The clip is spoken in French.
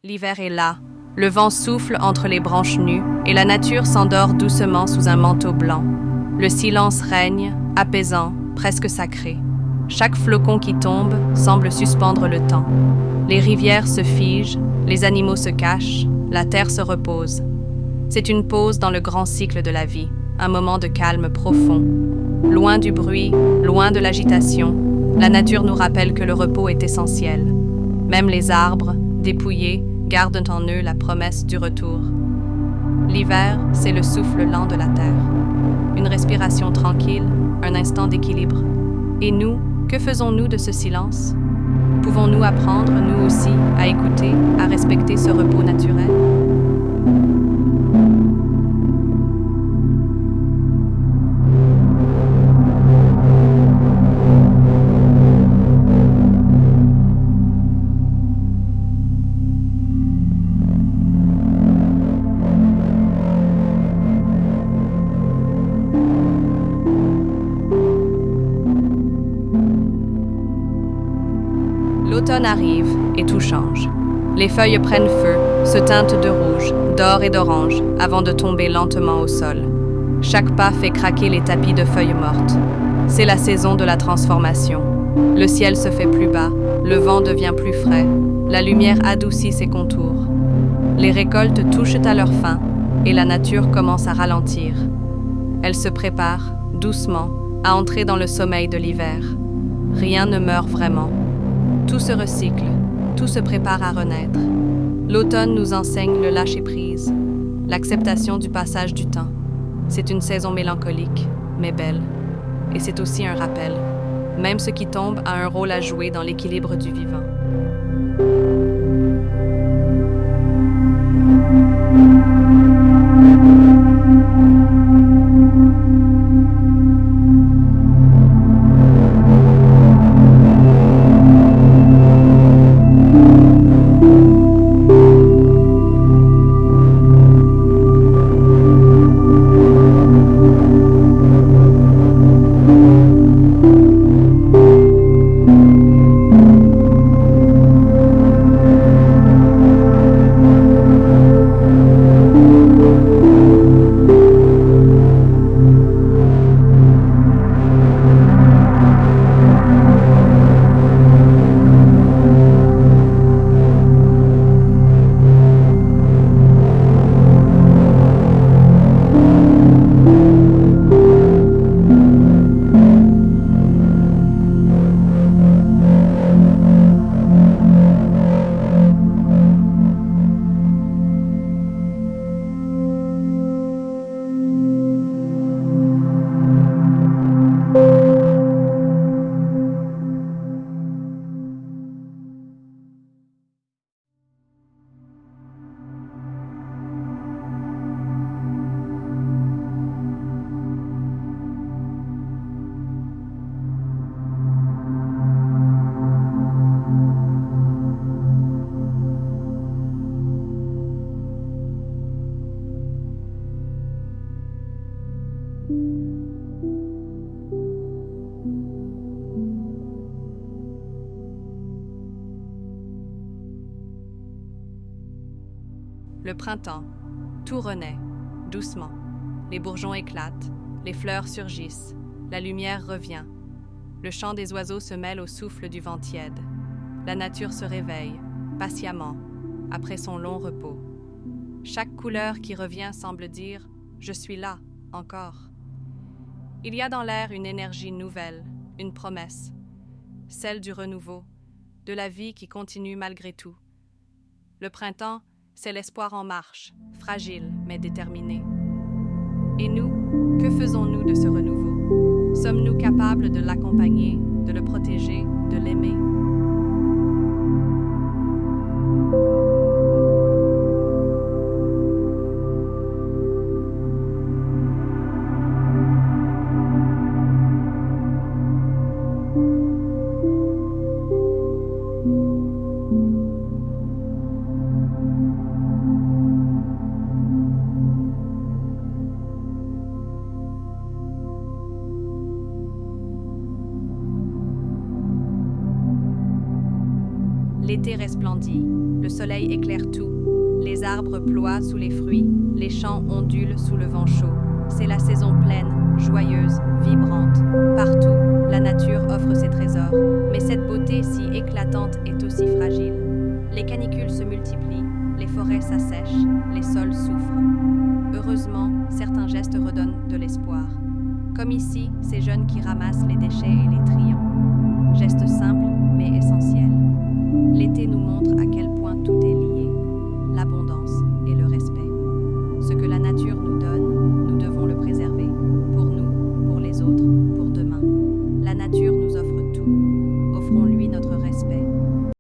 L'hiver est là, le vent souffle entre les branches nues et la nature s'endort doucement sous un manteau blanc. Le silence règne, apaisant, presque sacré. Chaque flocon qui tombe semble suspendre le temps. Les rivières se figent, les animaux se cachent, la terre se repose. C'est une pause dans le grand cycle de la vie, un moment de calme profond. Loin du bruit, loin de l'agitation, la nature nous rappelle que le repos est essentiel. Même les arbres, dépouillés, gardent en eux la promesse du retour. L'hiver, c'est le souffle lent de la terre. Une respiration tranquille, un instant d'équilibre. Et nous, que faisons-nous de ce silence? Pouvons-nous apprendre, nous aussi, à écouter, à respecter ce repos naturel? L'automne arrive et tout change. Les feuilles prennent feu, se teintent de rouge, d'or et d'orange, avant de tomber lentement au sol. Chaque pas fait craquer les tapis de feuilles mortes. C'est la saison de la transformation. Le ciel se fait plus bas, le vent devient plus frais, la lumière adoucit ses contours. Les récoltes touchent à leur fin et la nature commence à ralentir. Elle se prépare, doucement, à entrer dans le sommeil de l'hiver. Rien ne meurt vraiment. Tout se recycle, tout se prépare à renaître. L'automne nous enseigne le lâcher-prise, l'acceptation du passage du temps. C'est une saison mélancolique, mais belle. Et c'est aussi un rappel. Même ce qui tombe a un rôle à jouer dans l'équilibre du vivant. Le printemps, tout renaît, doucement. Les bourgeons éclatent, les fleurs surgissent, la lumière revient. Le chant des oiseaux se mêle au souffle du vent tiède. La nature se réveille, patiemment, après son long repos. Chaque couleur qui revient semble dire « Je suis là, encore ». Il y a dans l'air une énergie nouvelle, une promesse, celle du renouveau, de la vie qui continue malgré tout. Le printemps, c'est l'espoir en marche, fragile mais déterminé. Et nous, que faisons-nous de ce renouveau? Sommes-nous capables de l'accompagner, de le protéger, de l'aimer? L'été resplendit, le soleil éclaire tout, les arbres ploient sous les fruits, les champs ondulent sous le vent chaud. C'est la saison pleine, joyeuse, vibrante. Partout, la nature offre ses trésors, mais cette beauté si éclatante est aussi fragile. Les canicules se multiplient, les forêts s'assèchent, les sols souffrent. Heureusement, certains gestes redonnent de l'espoir. Comme ici, ces jeunes qui ramassent les déchets et les trient. Gestes simples, mais essentiels. L'été nous montre à quel point tout